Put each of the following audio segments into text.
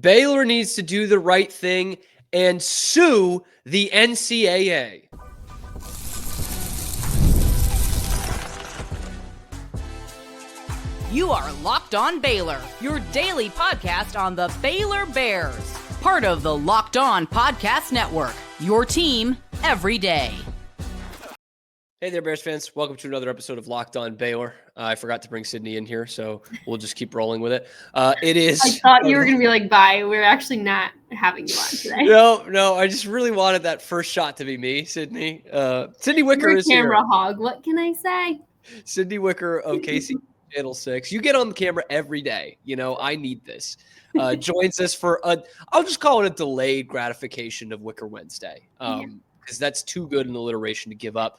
Baylor needs to do the right thing and sue the NCAA. You are Locked On Baylor, your daily podcast on the Baylor Bears. Part of the Locked On Podcast Network, your team every day. Hey there, Bears fans. Welcome to another episode of Locked On Baylor. I forgot to bring Sydney in here, so we'll just keep rolling with it. It is. I thought you were going to be like, bye. We're actually not having you on today. No. I just really wanted that first shot to be me, Sydney. Sydney Wicker You're a is here. camera hog. What can I say? Sydney Wicker of KCEN Channel 6. You get on the camera every day. You know, I need this. Joins us for I'll just call it a delayed gratification of Wicker Wednesday. Because that's too good an alliteration to give up.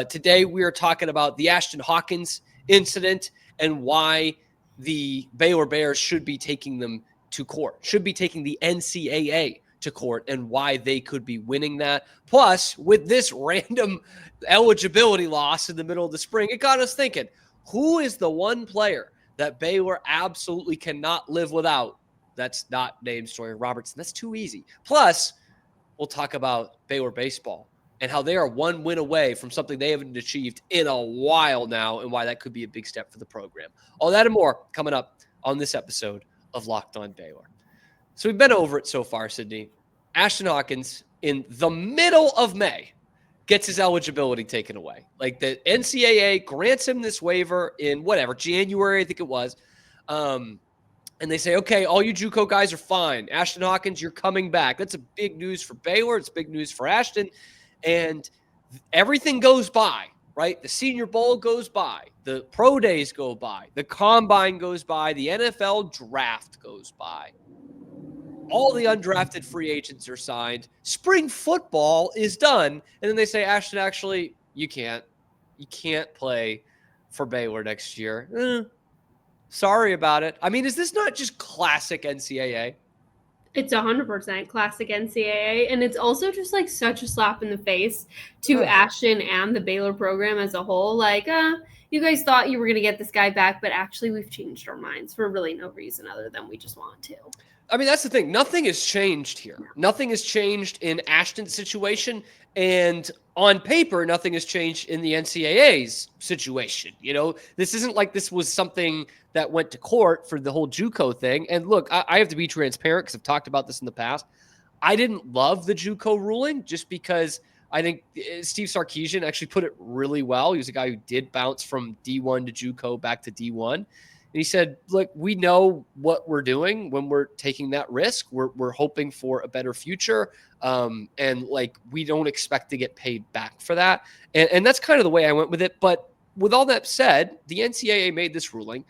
Today, we are talking about the Ashtyn Hawkins incident and why the Baylor Bears should be taking them to court, should be taking the NCAA to court, and why they could be winning that. Plus, with this random eligibility loss in the middle of the spring, it got us thinking, who is the one player that Baylor absolutely cannot live without? That's not named Sawyer Robertson. That's too easy. Plus, we'll talk about Baylor baseball and how they are one win away from something they haven't achieved in a while now, and why that could be a big step for the program. All that and more coming up on this episode of Locked On Baylor. So we've been over it so far, Sydney. Ashtyn Hawkins, in the middle of May, gets his eligibility taken away. Like, the NCAA grants him this waiver in January, I think it was. And they say, okay, all you JUCO guys are fine. Ashtyn Hawkins, you're coming back. That's a big news for Baylor. It's big news for Ashtyn. And everything goes by, right? The Senior Bowl goes by. The pro days go by. The combine goes by. The NFL draft goes by. All the undrafted free agents are signed. Spring football is done. And then they say, Ashtyn, actually, you can't play for Baylor next year. Sorry about it. I mean, is this not just classic NCAA? It's 100% classic NCAA. And it's also just like such a slap in the face to Ashtyn and the Baylor program as a whole. Like, you guys thought you were going to get this guy back, but actually we've changed our minds for really no reason other than we just want to. I mean, that's the thing. Nothing has changed here. Nothing has changed in Ashtyn's situation. And on paper, nothing has changed in the NCAA's situation. You know, this isn't like this was something that went to court for the whole JUCO thing. And look, I have to be transparent because I've talked about this in the past. I didn't love the JUCO ruling just because I think Steve Sarkeesian actually put it really well. He was a guy who did bounce from D1 to JUCO back to D1. And he said, look, we know what we're doing when we're taking that risk. We're hoping for a better future. And like, we don't expect to get paid back for that. And that's kind of the way I went with it. But with all that said, the NCAA made this ruling.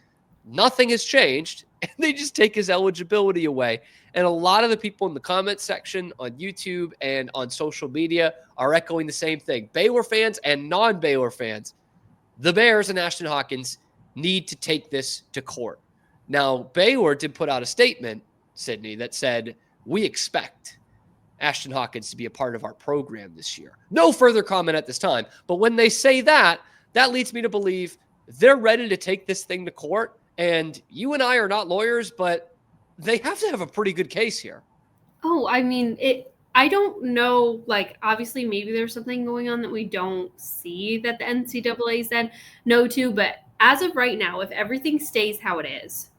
Nothing has changed. And they just take his eligibility away. And a lot of the people in the comment section on YouTube and on social media are echoing the same thing. Baylor fans and non-Baylor fans, the Bears and Ashtyn Hawkins need to take this to court. Now, Baylor did put out a statement, Sydney, that said, we expect Ashtyn Hawkins to be a part of our program this year. No further comment at this time. But when they say that, that leads me to believe they're ready to take this thing to court. And you and I are not lawyers, but they have to have a pretty good case here. Oh, I mean, I don't know, like, obviously maybe there's something going on that we don't see that the NCAA said no to, but as of right now, if everything stays how it is,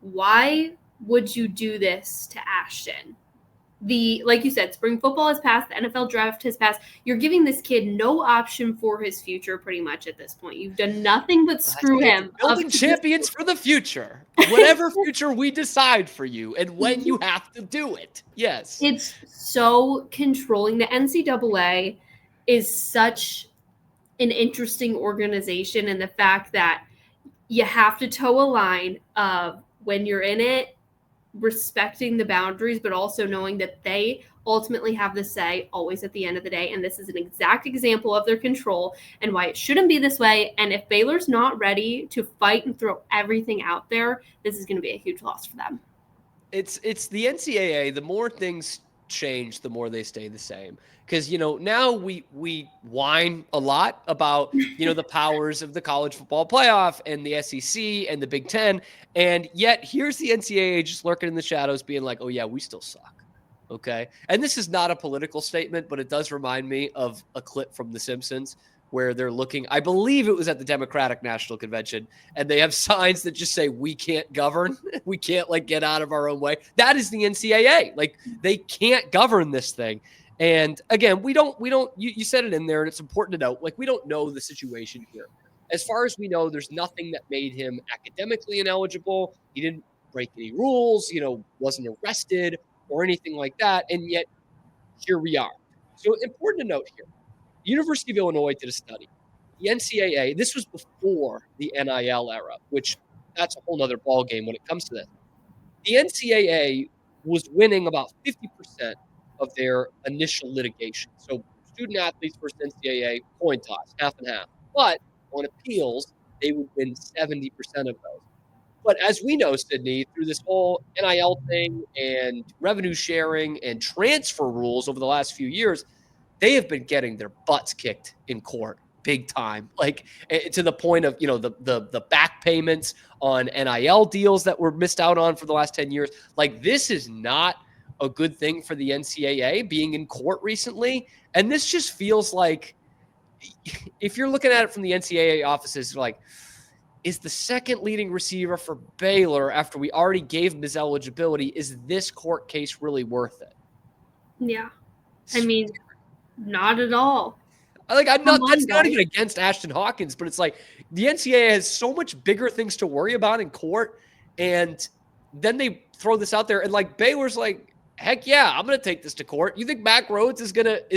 why would you do this to Ashtyn? Like you said, spring football has passed, the NFL draft has passed. You're giving this kid no option for his future pretty much at this point. You've done nothing but screw him. Building champions for the future. Whatever future we decide for you and when you have to do it. Yes. It's so controlling. The NCAA is such an interesting organization, and the fact that you have to toe a line of when you're in it, respecting the boundaries, but also knowing that they ultimately have the say always at the end of the day. And this is an exact example of their control and why it shouldn't be this way. And if Baylor's not ready to fight and throw everything out there, this is going to be a huge loss for them. It's the NCAA. The more things change, the more they stay the same. Because, now we whine a lot about, the powers of the college football playoff and the SEC and the Big Ten. And yet here's the NCAA just lurking in the shadows being like, oh, yeah, we still suck. Okay. And this is not a political statement, but it does remind me of a clip from The Simpsons where they're looking, I believe it was at the Democratic National Convention, and they have signs that just say, we can't govern. We can't get out of our own way. That is the NCAA. They can't govern this thing. And again, you said it in there, and it's important to note, we don't know the situation here. As far as we know, there's nothing that made him academically ineligible. He didn't break any rules, wasn't arrested or anything like that. And yet here we are. So important to note here. The University of Illinois did a study. The NCAA, this was before the NIL era, which that's a whole nother ballgame when it comes to this. The NCAA was winning about 50% of their initial litigation. So student athletes versus NCAA, coin toss, half and half. But on appeals, they would win 70% of those. But as we know, Sydney, through this whole NIL thing and revenue sharing and transfer rules over the last few years, they have been getting their butts kicked in court big time, to the point of, the back payments on NIL deals that were missed out on for the last 10 years. This is not a good thing for the NCAA being in court recently. And this just feels like, if you're looking at it from the NCAA offices, is the second leading receiver for Baylor after we already gave him his eligibility, is this court case really worth it? Yeah. I mean, not at all. That's not even against Ashtyn Hawkins, but it's the NCAA has so much bigger things to worry about in court, and then they throw this out there, and Baylor's heck yeah, I'm gonna take this to court. You think Mack Rhoades is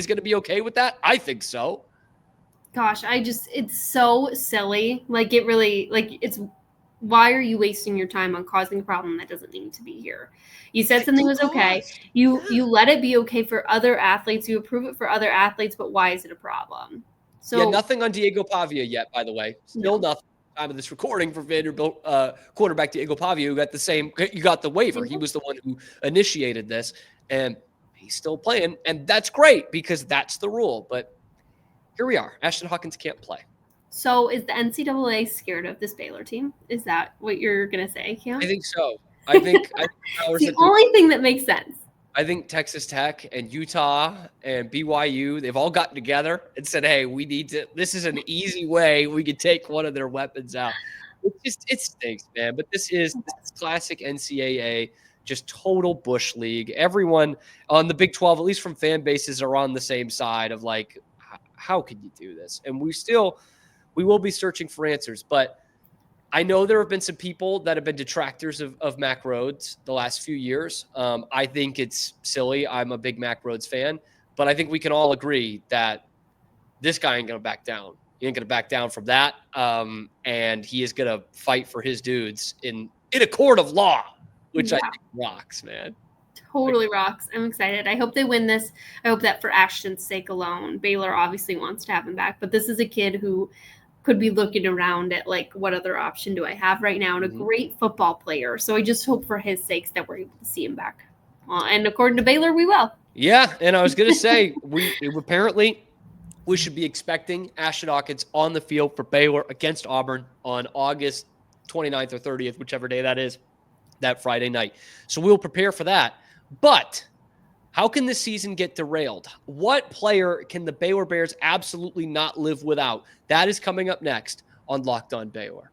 gonna be okay with that? I think so. Gosh, it's so silly. It really, it's, why are you wasting your time on causing a problem that doesn't need to be here? You said something was okay. You let it be okay for other athletes. You approve it for other athletes, but why is it a problem? So yeah, nothing on Diego Pavia yet, by the way. Still nothing. Time of this recording for Vanderbilt quarterback Diego Pavia, who got you got the waiver. He was the one who initiated this, and he's still playing, and that's great because that's the rule. But here we are. Ashtyn Hawkins can't play. So is the NCAA scared of this Baylor team? Is that what you're going to say, Cam? I think so. I think it's the only thing that makes sense. I think Texas Tech and Utah and BYU, they've all gotten together and said, hey, this is an easy way we could take one of their weapons out. It stinks, man. But this is classic NCAA, just total Bush League. Everyone on the Big 12, at least from fan bases, are on the same side of how could you do this? And we will be searching for answers. But I know there have been some people that have been detractors of Mack Rhoades the last few years. I think it's silly. I'm a big Mack Rhoades fan. But I think we can all agree that this guy ain't going to back down. He ain't going to back down from that. And he is going to fight for his dudes in a court of law, which I think rocks, man. Totally rocks. I'm excited. I hope they win this. I hope that for Ashtyn's sake alone. Baylor obviously wants to have him back, but this is a kid who could be looking around at what other option do I have right now, and a great football player. So I just hope for his sakes that we're able to see him back. And according to Baylor, we will. Yeah, and I was going to say, we should be expecting Ashtyn Hawkins on the field for Baylor against Auburn on August 29th or 30th, whichever day that is, that Friday night. So we'll prepare for that. But how can this season get derailed? What player can the Baylor Bears absolutely not live without? That is coming up next on Locked On Baylor.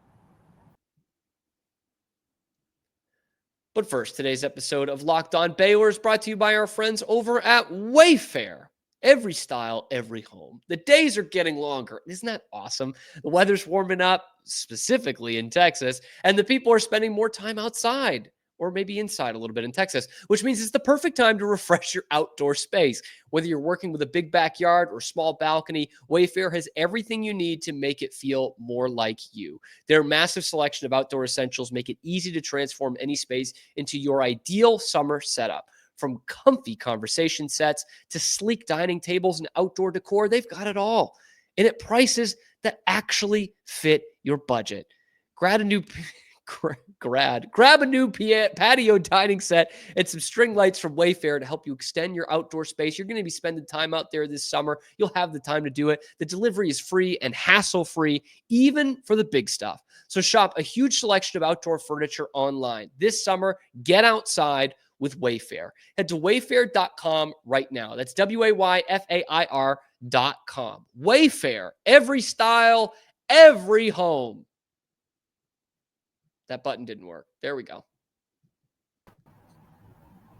But first, today's episode of Locked On Baylor is brought to you by our friends over at Wayfair. Every style, every home. The days are getting longer. Isn't that awesome? The weather's warming up, specifically in Texas, and the people are spending more time outside, or maybe inside a little bit in Texas, which means it's the perfect time to refresh your outdoor space. Whether you're working with a big backyard or small balcony, Wayfair has everything you need to make it feel more like you. Their massive selection of outdoor essentials make it easy to transform any space into your ideal summer setup. From comfy conversation sets to sleek dining tables and outdoor decor, they've got it all. And at prices that actually fit your budget. Grab a Grab a new patio dining set and some string lights from Wayfair to help you extend your outdoor space. You're going to be spending time out there this summer. You'll have the time to do it. The delivery is free and hassle-free, even for the big stuff. So shop a huge selection of outdoor furniture online. This summer, get outside with Wayfair. Head to wayfair.com right now. That's WAYFAIR.com. Wayfair, every style, every home. That button didn't work. There we go.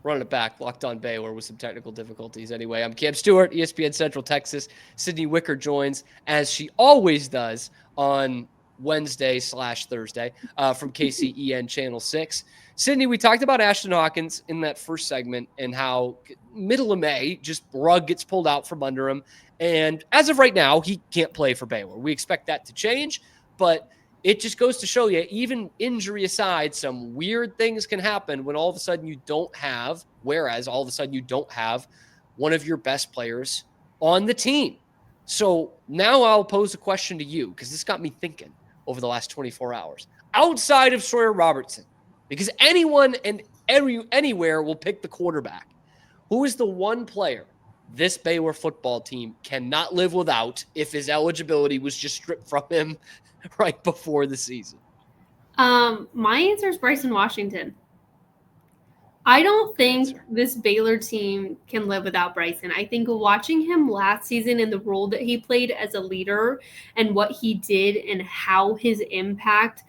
Running it back. Locked on Baylor with some technical difficulties. Anyway, I'm Cam Stewart, ESPN Central Texas. Sydney Wicker joins, as she always does, on Wednesday/Thursday from KCEN Channel 6. Sydney, we talked about Ashtyn Hawkins in that first segment and how middle of May, just rug gets pulled out from under him. And as of right now, he can't play for Baylor. We expect that to change, but it just goes to show you, even injury aside, some weird things can happen when all of a sudden you don't have one of your best players on the team. So now I'll pose a question to you, because this got me thinking over the last 24 hours. Outside of Sawyer Robertson, because anyone and anywhere will pick the quarterback, who is the one player this Baylor football team cannot live without if his eligibility was just stripped from him right before the season? My answer is Bryson Washington. I don't think this Baylor team can live without Bryson. I think watching him last season and the role that he played as a leader and what he did and how his impact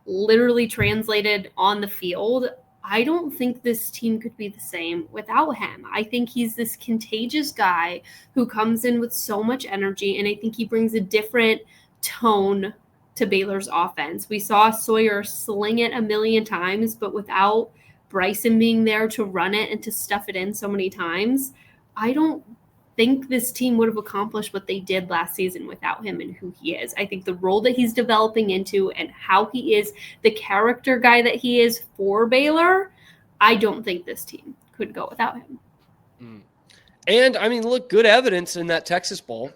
literally translated on the field, I don't think this team could be the same without him. I think he's this contagious guy who comes in with so much energy, and I think he brings a different tone to Baylor's offense. We saw Sawyer sling it a million times, but without Bryson being there to run it and to stuff it in so many times, I don't think this team would have accomplished what they did last season without him and who he is. I think the role that he's developing into and how he is the character guy that he is for Baylor, I don't think this team could go without him. And I mean, look, good evidence in that Texas Bowl,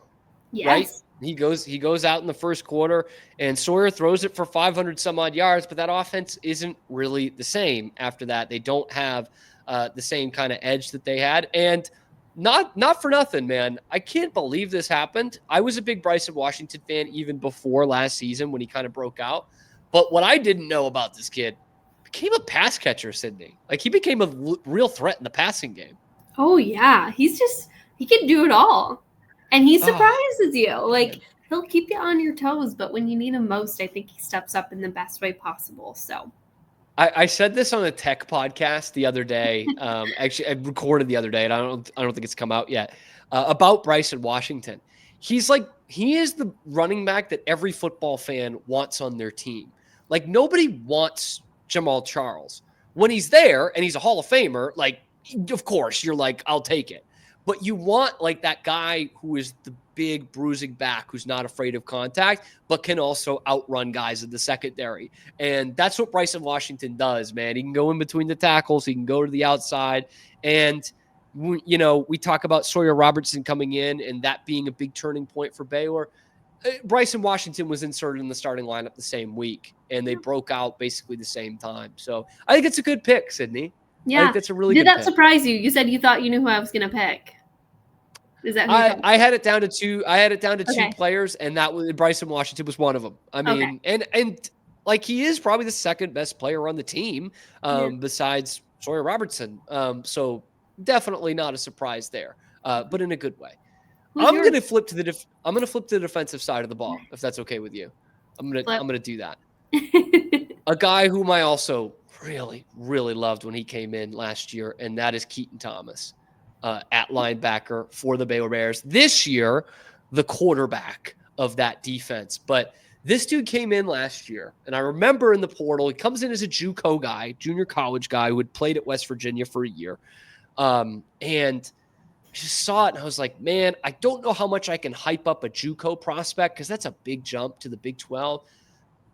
yes. Right? He goes out in the first quarter, and Sawyer throws it for 500 some odd yards, but that offense isn't really the same after that. They don't have the same kind of edge that they had. And not for nothing, man. I can't believe this happened. I was a big Bryson Washington fan even before last season when he kind of broke out. But what I didn't know about this kid, became a pass catcher, Sydney. Like, he became a real threat in the passing game. Oh, yeah. He can do it all. And he surprises you. Like, he'll keep you on your toes, but when you need him most, I think he steps up in the best way possible. So I said this on a tech podcast the other day. Actually, I recorded the other day, and I don't think it's come out yet, about Bryson Washington. He is the running back that every football fan wants on their team. Like, nobody wants Jamal Charles. When he's there and he's a Hall of Famer, like, of course, you're like, I'll take it. But you want, like, that guy who is the big bruising back, who's not afraid of contact, but can also outrun guys in the secondary. And that's what Bryson Washington does, man. He can go in between the tackles. He can go to the outside. And, we talk about Sawyer Robertson coming in and that being a big turning point for Baylor. Bryson Washington was inserted in the starting lineup the same week, and they broke out basically the same time. So I think it's a good pick, Sydney. Yeah. I think that's a really good pick. Did that pick. surprise you? You said you thought you knew who I was going to pick. Is that who I had it down to two. I had it down to two players, and that was Bryson Washington was one of them. I mean, and like, he is probably the second best player on the team, besides Sawyer Robertson. So definitely not a surprise there, but in a good way. I'm going to flip to the defensive side of the ball, if that's okay with you. I'm going to do that. A guy whom I also really, really loved when he came in last year, and that is Keaton Thomas. At linebacker for the Baylor Bears. This year, the quarterback of that defense. But this dude came in last year, and I remember in the portal, he comes in as a JUCO guy, junior college guy, who had played at West Virginia for a year. And I just saw it, and I was like, man, I don't know how much I can hype up a JUCO prospect, because that's a big jump to the Big 12.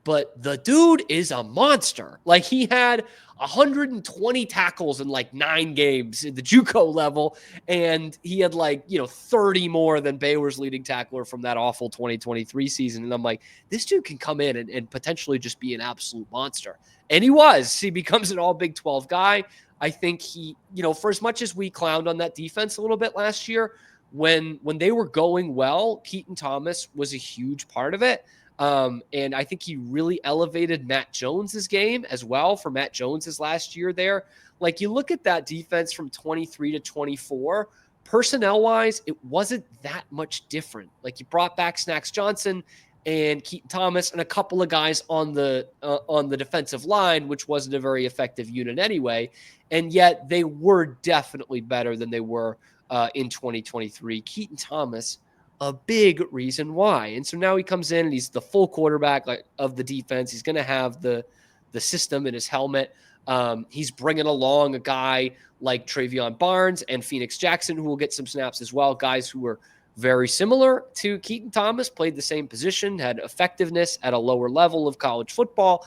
but the dude is a monster. Like, he had 120 tackles in like 9 games in the JUCO level, and he had 30 more than Baylor's leading tackler from that awful 2023 season. And I'm like, this dude can come in and potentially just be an absolute monster. And he becomes an all Big 12 guy. I think he, for as much as we clowned on that defense a little bit last year, when they were going well, Keaton Thomas was a huge part of it. And I think he really elevated Matt Jones's game as well for Matt Jones's last year there. Like, you look at that defense from 23 to 24, personnel wise, it wasn't that much different. Like, you brought back Snacks Johnson and Keaton Thomas and a couple of guys on the defensive line, which wasn't a very effective unit anyway. And yet they were definitely better than they were in 2023. Keaton Thomas, a big reason why. And so now he comes in and he's the full quarterback of the defense. He's going to have the system in his helmet. He's bringing along a guy like Travion Barnes and Phoenix Jackson, who will get some snaps as well. Guys who are very similar to Keaton Thomas, played the same position, had effectiveness at a lower level of college football.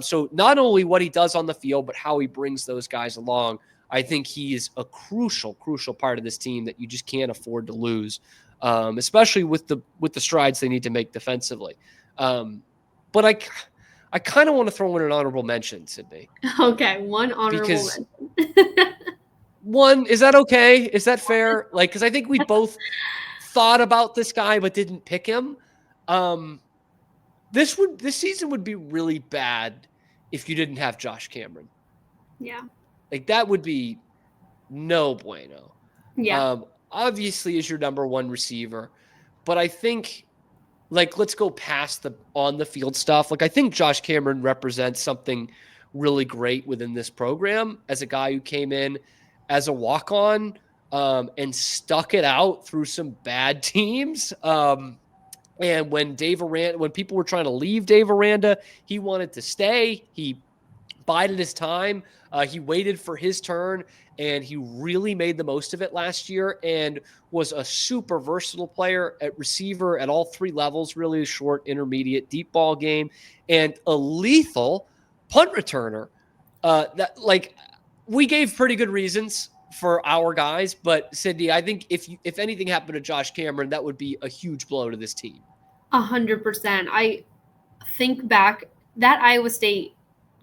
So not only what he does on the field, but how he brings those guys along. I think he is a crucial part of this team that you just can't afford to lose. Especially with the strides they need to make defensively. But I kind of want to throw in an honorable mention, Sydney. Okay, one honorable mention. One, is that okay? Is that fair? Because I think we both thought about this guy but didn't pick him. This season would be really bad if you didn't have Josh Cameron. Yeah. That would be no bueno. Yeah. Obviously is your number one receiver, but I think let's go past the on the field stuff. I think Josh Cameron represents something really great within this program as a guy who came in as a walk-on and stuck it out through some bad teams. And when people were trying to leave Dave Aranda, he wanted to stay. He bided his time. He waited for his turn, and he really made the most of it last year and was a super versatile player at receiver at all 3 levels, really short, intermediate, deep ball game, and a lethal punt returner. We gave pretty good reasons for our guys, but Sydney, I think if anything happened to Josh Cameron, that would be a huge blow to this team. 100%. I think back, that Iowa State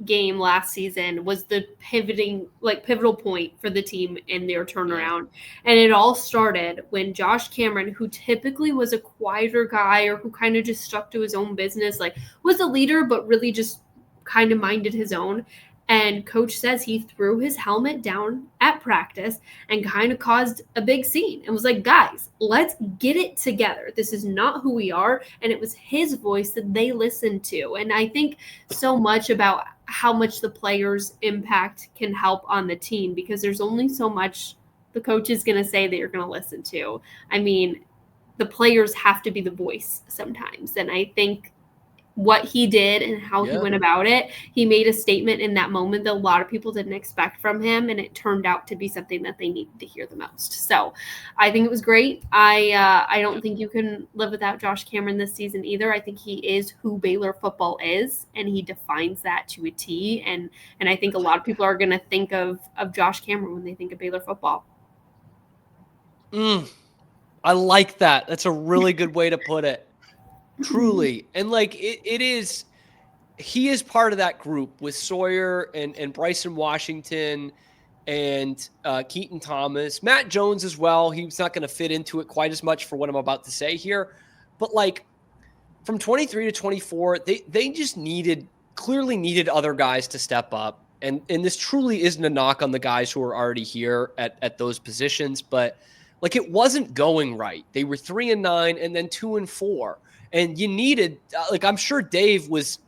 game last season was the pivotal point for the team in their turnaround. And it all started when Josh Cameron, who typically was a quieter guy or who kind of just stuck to his own business, was a leader, but really just kind of minded his own. And coach says he threw his helmet down at practice and kind of caused a big scene and was like, guys, let's get it together. This is not who we are. And it was his voice that they listened to. And I think so much about how much the players' impact can help on the team, because there's only so much the coach is going to say that you're going to listen to. I mean, the players have to be the voice sometimes. And I think what he did and how he went about it, he made a statement in that moment that a lot of people didn't expect from him, and it turned out to be something that they needed to hear the most. So I think it was great. I don't think you can live without Josh Cameron this season either. I think he is who Baylor football is, and he defines that to a T. And I think a lot of people are going to think of Josh Cameron when they think of Baylor football. I like that. That's a really good way to put it. Truly. And it is, he is part of that group with Sawyer and Bryson Washington and Keaton Thomas, Matt Jones as well. He's not going to fit into it quite as much for what I'm about to say here, but from 23 to 24, they just clearly needed other guys to step up. And this truly isn't a knock on the guys who are already here at those positions, but it wasn't going right. They were 3-9 and then 2-4. And you needed, I'm sure Dave was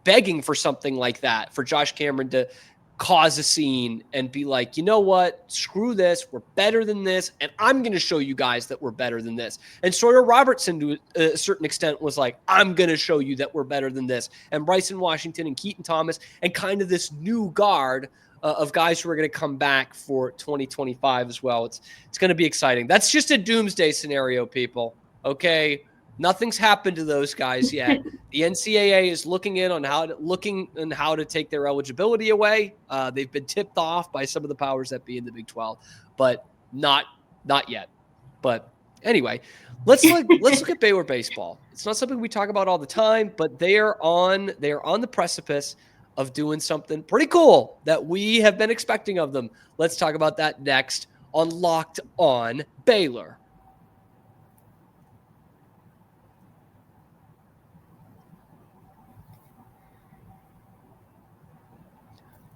begging for something like that, for Josh Cameron to cause a scene and be like, you know what, screw this, we're better than this, and I'm going to show you guys that we're better than this. And Sawyer Robertson, to a certain extent, was like, I'm going to show you that we're better than this. And Bryson Washington and Keaton Thomas and kind of this new guard of guys who are going to come back for 2025 as well. It's going to be exciting. That's just a doomsday scenario, people. Okay. Nothing's happened to those guys yet. The NCAA is looking on how to take their eligibility away. They've been tipped off by some of the powers that be in the Big 12, but not yet. But anyway, let's look at Baylor baseball. It's not something we talk about all the time, but they are on the precipice of doing something pretty cool that we have been expecting of them. Let's talk about that next on Locked On Baylor.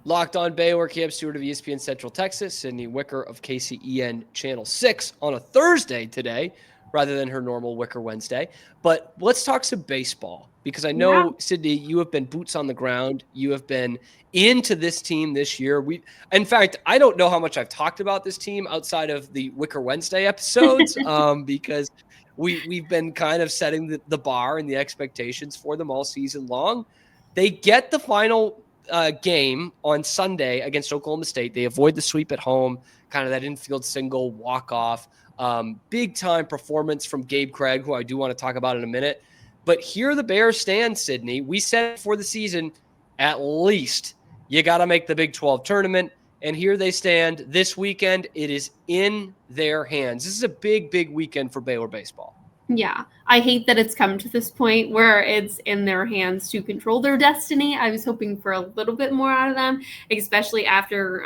Locked On Baylor, Cam Stewart of ESPN Central Texas, Sydney Wicker of KCEN Channel 6 on a Thursday today, rather than her normal Wicker Wednesday. But let's talk some baseball, because I know, Sydney, you have been boots on the ground. You have been into this team this year. In fact, I don't know how much I've talked about this team outside of the Wicker Wednesday episodes, because we've been kind of setting the bar and the expectations for them all season long. They get the final game on Sunday against Oklahoma State. They avoid the sweep at home, kind of that infield single walk-off. Big time performance from Gabe Craig, who I do want to talk about in a minute. But here the Bears stand, Sydney. We said before the season, at least you got to make the Big 12 tournament. And here they stand this weekend. It is in their hands. This is a big, big weekend for Baylor baseball. Yeah, I hate that it's come to this point where it's in their hands to control their destiny. I was hoping for a little bit more out of them, especially after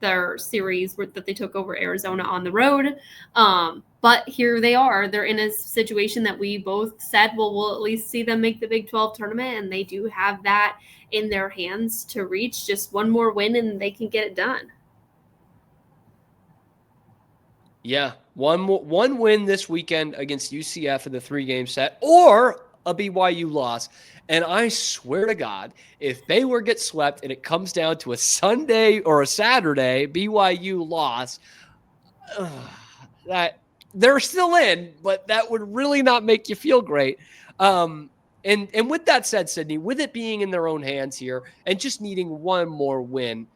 their series that they took over Arizona on the road. But here they are. They're in a situation that we both said, well, we'll at least see them make the Big 12 tournament, and they do have that in their hands to reach. Just one more win, and they can get it done. Yeah, one win this weekend against UCF in the 3-game set, or a BYU loss. And I swear to God, if Baylor gets swept and it comes down to a Sunday or a Saturday BYU loss, that they're still in, but that would really not make you feel great. And with that said, Sydney, with it being in their own hands here and just needing one more win,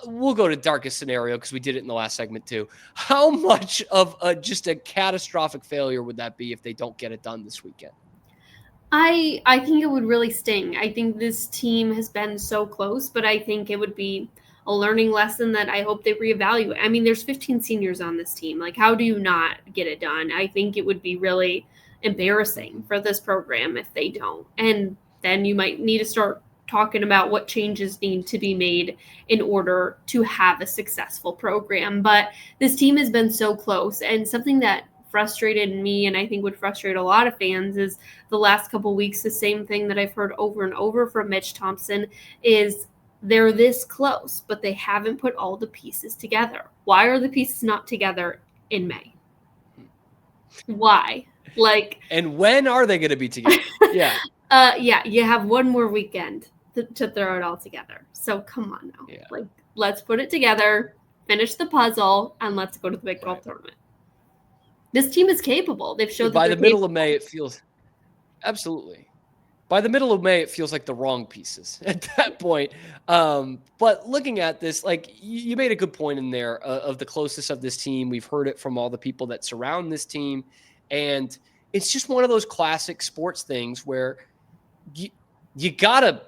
we'll go to darkest scenario because we did it in the last segment too. How much of just a catastrophic failure would that be if they don't get it done this weekend? I think it would really sting. I think this team has been so close, but I think it would be a learning lesson that I hope they reevaluate. I mean, there's 15 seniors on this team. Like, how do you not get it done? I think it would be really embarrassing for this program if they don't. And then you might need to start talking about what changes need to be made in order to have a successful program. But this team has been so close, and something that frustrated me and I think would frustrate a lot of fans is the last couple weeks, the same thing that I've heard over and over from Mitch Thompson is they're this close, but they haven't put all the pieces together. Why are the pieces not together in May? Why? And when are they going to be together? Yeah. You have one more weekend to throw it all together. So come on now. Yeah. Let's put it together, finish the puzzle, and let's go to the Big 12 tournament. This team is capable. They've showed by the middle of May, it feels absolutely. By the middle of May, it feels like the wrong pieces at that point. But looking at this, you made a good point in there of the closeness of this team. We've heard it from all the people that surround this team, and it's just one of those classic sports things where you gotta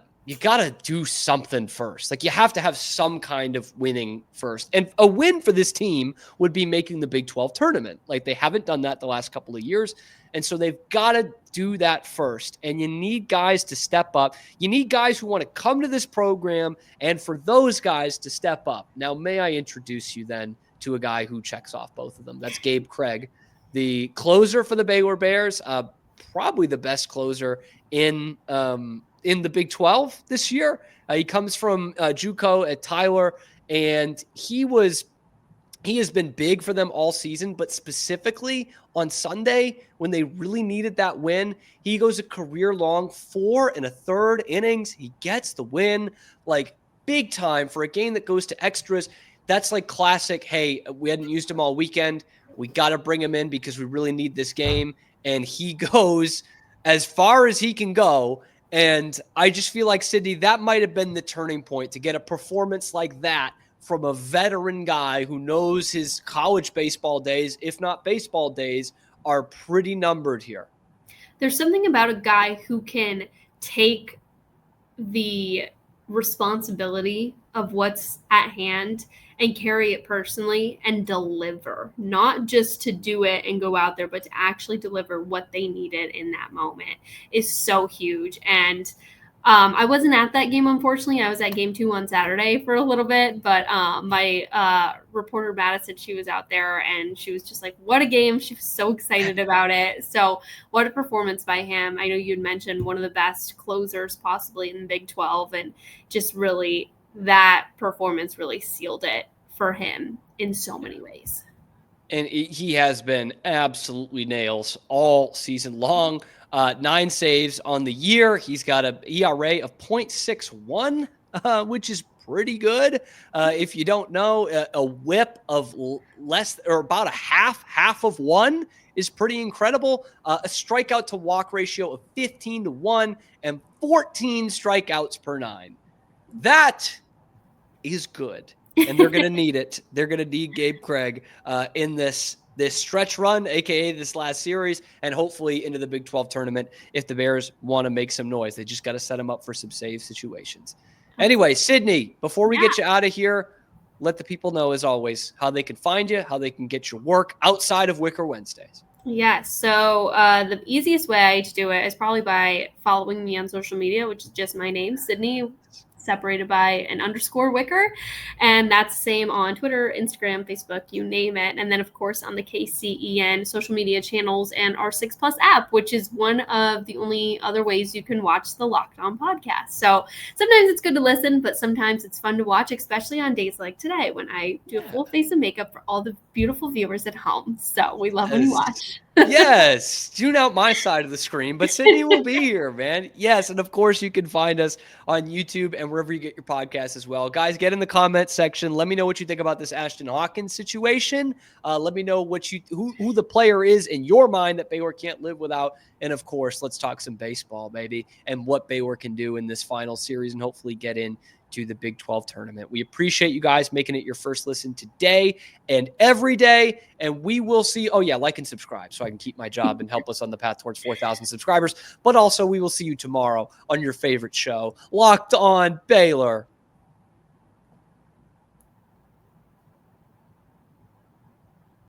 do something first. You have to have some kind of winning first. And a win for this team would be making the Big 12 tournament. They haven't done that the last couple of years. And so they've got to do that first. And you need guys to step up. You need guys who want to come to this program and for those guys to step up. Now, may I introduce you then to a guy who checks off both of them? That's Gabe Craig, the closer for the Baylor Bears, probably the best closer in the Big 12 this year. He comes from JUCO at Tyler, and he has been big for them all season, but specifically on Sunday when they really needed that win, he goes a career-long 4 1/3 innings. He gets the win, big time for a game that goes to extras. That's classic, hey, we hadn't used him all weekend. We got to bring him in because we really need this game. And he goes as far as he can go. And I just feel like, Sydney, that might have been the turning point to get a performance like that from a veteran guy who knows his college baseball days, if not baseball days, are pretty numbered here. There's something about a guy who can take the responsibility of what's at hand and carry it personally and deliver, not just to do it and go out there, but to actually deliver what they needed in that moment is so huge. And I wasn't at that game, unfortunately. I was at game 2 on Saturday for a little bit, but my reporter Madison, she was out there and she was just like, what a game. She was so excited about it. So what a performance by him. I know you'd mentioned one of the best closers possibly in the Big 12, and just really that performance really sealed it for him in so many ways. And he has been absolutely nails all season long. 9 saves on the year. He's got an ERA of 0.61, which is pretty good. If you don't know, a whip of less or about a half of 1 is pretty incredible. A strikeout to walk ratio of 15-1 and 14 strikeouts per 9. That is good. And they're going to need it. They're going to need Gabe Craig in this stretch run, aka this last series, and hopefully into the Big 12 tournament if the Bears want to make some noise. They just got to set them up for some save situations. Anyway, Sydney, before we get you out of here, let the people know, as always, how they can find you, how they can get your work outside of Wicker Wednesdays. Yeah, so the easiest way to do it is probably by following me on social media, which is just my name, Sydney, separated by an _ Wicker. And that's the same on Twitter, Instagram, Facebook, you name it. And then, of course, on the KCEN social media channels and our 6+ app, which is one of the only other ways you can watch the Locked On podcast. So sometimes it's good to listen, but sometimes it's fun to watch, especially on days like today when I do a full face of makeup for all the beautiful viewers at home. So we love when you watch. Yes, tune out my side of the screen, but Sydney will be here, man. Yes, and of course you can find us on YouTube and wherever you get your podcasts as well. Guys, get in the comments section. Let me know what you think about this Ashtyn Hawkins situation. Let me know who the player is in your mind that Baylor can't live without. And of course, let's talk some baseball, baby, and what Baylor can do in this final series and hopefully get in to the Big 12 tournament. We appreciate you guys making it your first listen today and every day. And we will see. Oh, yeah, like and subscribe so I can keep my job and help us on the path towards 4,000 subscribers. But also, we will see you tomorrow on your favorite show, Locked On Baylor.